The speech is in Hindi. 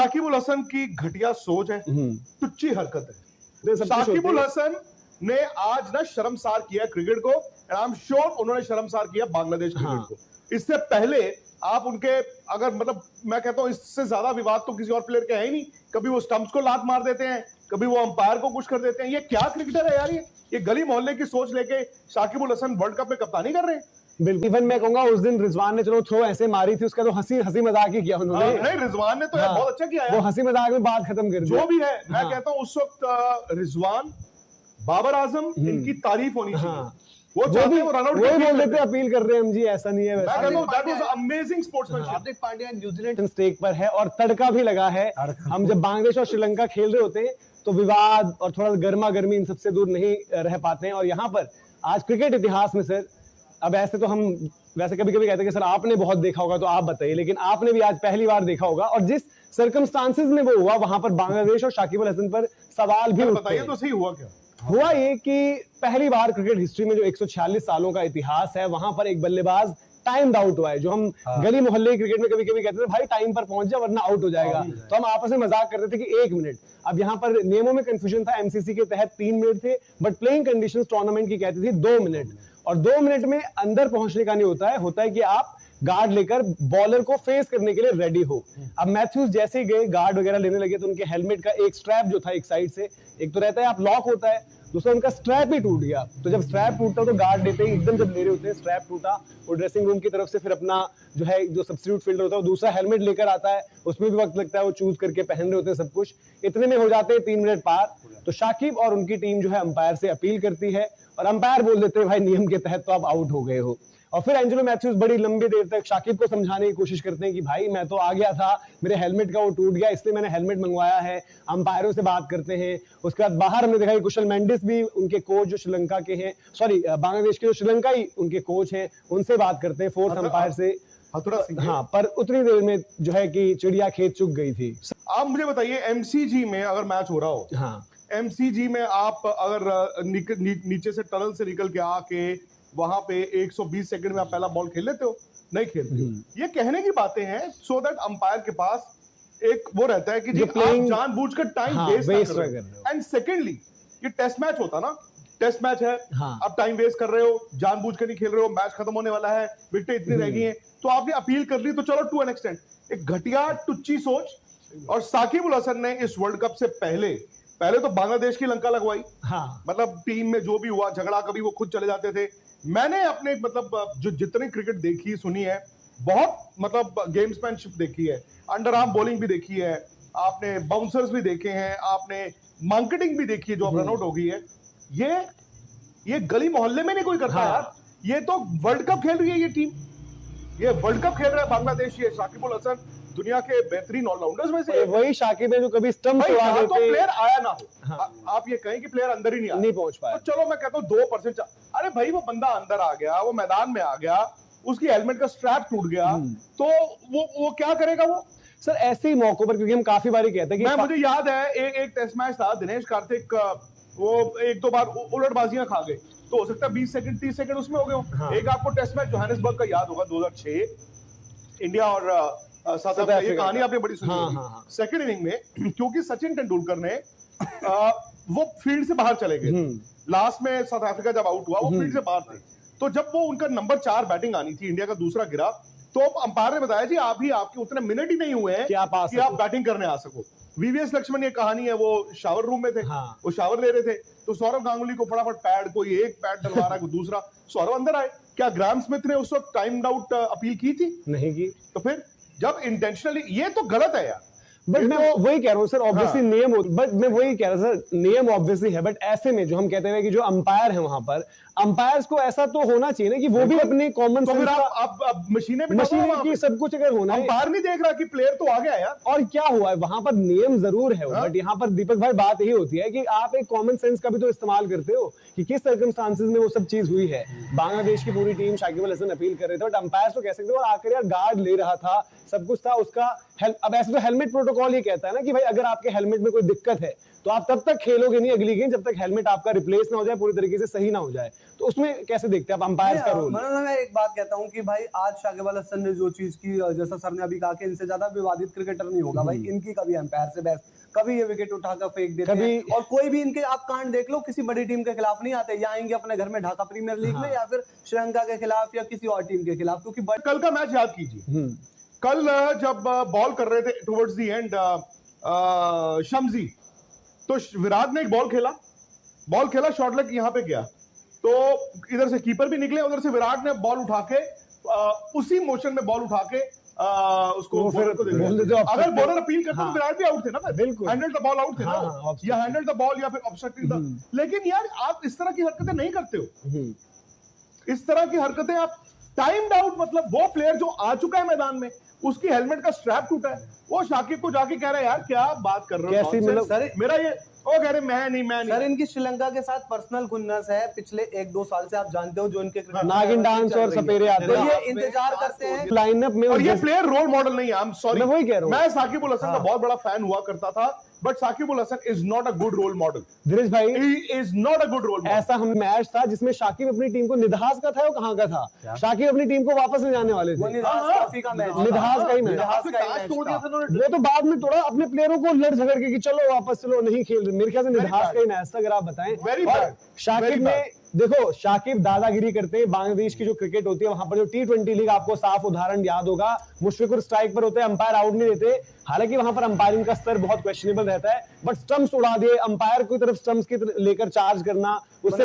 शाकिब उल हसन की घटिया सोच है, टुच्ची हरकत है। शाकिब उल हसन ने आज ना शर्मसार किया क्रिकेट को, एंड आई एम श्योर उन्होंने शर्मसार किया बांग्लादेश क्रिकेट को। इससे पहले आप उनके अगर मतलब मैं कहता हूं इससे ज्यादा विवाद तो किसी और प्लेयर के है ही नहीं। कभी वो स्टंप्स को लात मार देते हैं, कभी वो अंपायर को कुछ कर देते हैं। ये क्या क्रिकेटर है यार, ये गली मोहल्ले की सोच लेके शाकिब उल हसन वर्ल्ड कप में कप्तानी कर रहे हैं। बिल्कुल। इवन मैं कहूंगा उस दिन रिजवान ने चलो थ्रो ऐसे मारी थी, उसका तो हंसी मजाक ही किया उन्होंने। नहीं, रिजवान ने तो यार बहुत अच्छा किया, वो हंसी मजाक में बात खत्म कर दी। जो भी है मैं कहता हूं उस वक्त रिजवान, बाबर आजम, इनकी तारीफ होनी चाहिए। वो चाहते हैं वो रन आउट बोल देते अपील कर रहे हैं हम जी, ऐसा नहीं है। मैं कहता हूं that was amazing sportsmanship. Hardik Pandya New Zealand stake पर है और तड़का भी लगा है। हम जब बांग्लादेश और श्रीलंका खेल रहे होते हैं तो विवाद और थोड़ा गर्मा गर्मी इन सबसे दूर नहीं रह पाते हैं। और यहाँ पर आज क्रिकेट इतिहास में सर, अब ऐसे तो हम वैसे कभी कभी कहते हैं कि सर आपने बहुत देखा होगा तो आप बताइए, लेकिन आपने भी आज पहली बार देखा होगा। और जिस सर्कमस्टांसेस में वो हुआ वहां पर बांग्लादेश और शाकिब उल हसन पर सवाल भी बताइए तो सही हुआ क्या? हुआ ये कि पहली बार क्रिकेट हिस्ट्री में जो 146 सालों का इतिहास है वहां पर एक बल्लेबाज टाइम आउट हुआ है। जो हम गली मोहल्ले क्रिकेट में कभी कभी कहते थे भाई टाइम पर पहुंच जा वरना आउट हो जाएगा, तो हम आपस में मजाक करते थे कि 1 मिनट। अब यहाँ पर नियमों में कंफ्यूजन था, एमसीसी के तहत 3 मिनट थे, बट प्लेइंग कंडीशंस टूर्नामेंट की कहती थी 2 मिनट। और 2 मिनट में अंदर पहुंचने का नहीं होता है कि आप गार्ड लेकर बॉलर को फेस करने के लिए रेडी हो। अब मैथ्यूज जैसे ही गए गार्ड वगैरह लेने लगे तो उनके हेलमेट का एक स्ट्रैप जो था एक साइड से, एक तो रहता है आप लॉक होता है, दूसरा उनका स्ट्रैप ही टूट गया। तो जब स्ट्रैप टूटता तो गार्ड लेते ही एकदम जब ले रहे होते हैं स्ट्रैप टूटा, वो ड्रेसिंग रूम की तरफ से फिर अपना जो है जो सब्स्टिट्यूट फील्डर होता है वो दूसरा हेलमेट लेकर आता है, उसमें भी वक्त लगता है, वो चूज करके पहन रहे होते हैं सब कुछ। इतने में हो जाते हैं 3 मिनट पार। तो शाकिब और उनकी टीम जो है अंपायर से अपील करती है और अंपायर बोल देते हैं भाई नियम के तहत तो आप आउट हो गए हो। और फिर एंजेलो मैथ्यूज बड़ी लंबी देर तक शाकिब को समझाने की कोशिश करते हैं कि भाई मैं तो आ गया था, मेरे हेलमेट का वो टूट गया इसलिए मैंने हेलमेट मंगवाया है। अंपायरों से बात करते हैं। उसके बाद बाहर हमने देखा कि कुशल मेंडिस भी उनके कोच जो श्रीलंका के हैं, सॉरी बांग्लादेश के जो श्रीलंकाई उनके कोच हैं, उनसे बात करते हैं फोर्थ अंपायर से। हाँ, पर उतनी देर में जो है कि चिड़िया खेत चुग गई थी। आप मुझे बताइए एमसीजी में अगर मैच हो रहा हो, हाँ, एमसीजी में आप अगर नीचे से टनल से निकल के आके वहां पे 120 सेकंड में आप पहला बॉल खेल लेते हो? नहीं खेलते। ये कहने की बातें हैं सो दैट अंपायर के पास एक वो रहता है कि जी आप जानबूझकर टाइम वेस्ट कर रहे हो। एंड सेकेंडली ये टेस्ट मैच होता ना, टेस्ट मैच है, आप टाइम वेस्ट कर रहे हो, जानबूझकर नहीं खेल रहे हो, मैच खत्म होने वाला है, विकेटें इतनी रह गई हैं, तो आपने अपील कर ली तो चलो टू एन एक्सटेंट। एक घटिया टुच्ची सोच। और साकिब उल हसन ने इस वर्ल्ड कप से पहले तो बांग्लादेश की लंका लगवाई। मतलब टीम में जो भी हुआ झगड़ा, कभी वो खुद चले जाते थे। मैंने अपने मतलब जो जितनी क्रिकेट देखी सुनी है, बहुत मतलब गेम्समैनशिप देखी है, अंडर आर्म बॉलिंग भी देखी है, आपने बाउंसर्स भी देखे हैं, आपने मार्केटिंग भी देखी है जो अब रन आउट हो गई है। ये गली मोहल्ले में नहीं कोई करता यार। ये तो वर्ल्ड कप खेल रही है ये टीम, ये वर्ल्ड कप खेल रहा है बांग्लादेश। ये शाकिब उल हसन दुनिया के बेहतरीन ऑलराउंडर्स में से वही शाकिब है जो कभी स्टंप उड़ा देते, तो प्लेयर आया ना हो। आप ये कहें कि प्लेयर अंदर ही नहीं पहुंच पाया, तो चलो मैं कहता हूं 2%। अरे भाई वो बंदा अंदर आ गया, वो मैदान में आ गया, उसकी हेलमेट का स्ट्रैप टूट गया, तो वो क्या करेगा वो? सर ऐसे ही मौकों पर, क्योंकि हम काफी बार कहते हैं कि मुझे याद है एक टेस्ट मैच था, दिनेश कार्तिक वो 1-2 बार उलटबाजियां खा गए, तो हो सकता है 20 सेकंड 30 सेकंड उसमें हो गए। एक आपको टेस्ट मैच जोहानिसबर्ग का याद होगा 2006 इंडिया और साउथ अफ्रीका, ये कहानी आपने बड़ी सुनी होगी। सेकंड इनिंग में क्योंकि सचिन तेंदुलकर ने वो फील्ड से बाहर चले गए, लास्ट में साउथ अफ्रीका जब आउट हुआ वो फील्ड से बाहर थे, तो जब वो उनका नंबर 4 बैटिंग आनी थी, इंडिया का दूसरा गिरा, तो अंपायर ने बताया जी आपके उतने मिनट ही नहीं हुए हैं कि आप बैटिंग करने आ सको। वीवीएस लक्ष्मण, ये कहानी है, वो शावर रूम में थे, वो शावर ले रहे थे, तो सौरव गांगुली को फटाफट पैड, कोई एक पैड डलवा रहा, कोई दूसरा, सौरव अंदर आए। क्या ग्राहम स्मिथ ने उस वक्त टाइम आउट अपील की थी? नहीं की। तो फिर जब इंटेंशनली, ये तो गलत है यार। बट मैं वही कह रहा हूँ सर, ऑब्वियसली नियम, बट मैं वही कह रहा हूँ सर, नियम ऑब्वियसली है, बट ऐसे में जो हम कहते हैं कि जो अंपायर है वहां पर, अंपायर्स को ऐसा तो होना चाहिए ना कि वो भी अपने कॉमन सेंस, आप मशीनें की सब कुछ अगर होना है, अंपायर नहीं देख रहा कि प्लेयर तो आ गया यार। और क्या हुआ है वहां पर, नियम जरूर है, बट यहाँ पर दीपक भाई बात यही होती है कि आप एक कॉमन सेंस का भी तो इस्तेमाल करते हो कि किस सर्कमस्टांसेस में वो सब चीज हुई है। बांग्लादेश की पूरी टीम शाकिब उल हसन अपील कर रहे थे, बट अंपायर तो कह सकते हो, आखिर यार गार्ड ले रहा था, सब कुछ था उसका। अब ऐसे तो हेलमेट प्रोटोकॉल ये कहता है ना कि भाई अगर आपके हेलमेट में कोई दिक्कत है तो आप तब तक खेलोगे नहीं अगली गेम जब तक हेलमेट आपका रिप्लेस ना हो जाए, पूरी तरीके से सही ना हो जाए। तो उसमें कैसे देखते हैं आप अंपायर का रोल? मैं एक बात कहता हूँ कि भाई आज शाकिब अल हसन ने जो चीज की, जैसा सर ने अभी कहा कि इनसे ज्यादा विवादित क्रिकेटर नहीं होगा भाई, इनकी कभी अंपायर से बहस, कभी ये विकेट उठाकर फेंक देते हैं, और कोई भी इनके आप कांड देख लो किसी बड़ी टीम के खिलाफ नहीं आते, या आएंगे अपने घर में ढाका प्रीमियर लीग में, या फिर श्रीलंका के खिलाफ या किसी और टीम के खिलाफ, क्योंकि कल का मैच याद कीजिए, कल जब बॉल कर रहे थे टुवर्ड्स द एंड शम्सी, तो विराट ने एक बॉल खेला शॉर्ट लेग यहां पे गया, तो इधर से कीपर भी निकले, उधर से विराट ने बॉल उठा के उसी मोशन में बॉल उठा के उसको फिर अगर बॉलर अपील करता तो विराट भी आउट थे ना, बिल्कुल हैंडल द बॉल आउट थे ना, या हैंडल द बॉल या फिर ऑब्स्ट्रक्टिंग द, लेकिन यार आप इस तरह की हरकतें नहीं करते हो, इस तरह की हरकतें आप टाइम्ड आउट, मतलब वो प्लेयर जो आ चुका है मैदान में उसकी हेलमेट का स्ट्रैप टूटा है, वो शाकिब को जाके कह रहा है यार क्या बात कर रहे हो, कैसी मतलब सर मेरा ये, वो कह रहे मैं नहीं सर इनकी श्रीलंका के साथ पर्सनल खुन्नस है पिछले 1-2 साल से, आप जानते हो जो इनके नागिन डांस और सपेरे आते तो हैं, ये इंतजार करते हैं लाइनअप में, और ये प्लेयर रोल मॉडल नहीं है, आई एम सॉरी, मैं वही कह रहा हूं, मैं साकिब उल हसन का बहुत बड़ा फैन हुआ करता था, but Shakib ul Hasan is not a good role model, Dheeraj भाई ही is not a good role model. ऐसा हम मैच था जिसमें शाकिब अपनी टीम को निधास का था, वो कहां का था, शाकिब अपनी टीम को वापस ले जाने वाले थे, निधास का मैच, निधास का ही मैच, वो तो बाद में थोड़ा अपने प्लेयरों को लड़ झगड़ के कि चलो वापस चलो नहीं खेल रहे, मेरे ख्याल से निधास का ही मैच था, अगर आप बताएं। और शाकिब ने देखो, शाकिब दादागिरी करते हैं, बांग्लादेश की जो क्रिकेट होती है वहां पर जो T20 लीग, आपको साफ उदाहरण याद होगा, मुशफिकुर स्ट्राइक पर होते हैं, अंपायर आउट नहीं देते, हालांकि वहां पर अंपायरिंग का स्तर बहुत क्वेश्चनेबल रहता है, बट स्टंप्स उड़ा दिए, अंपायर की तरफ स्टंप्स की लेकर चार्ज करना, उससे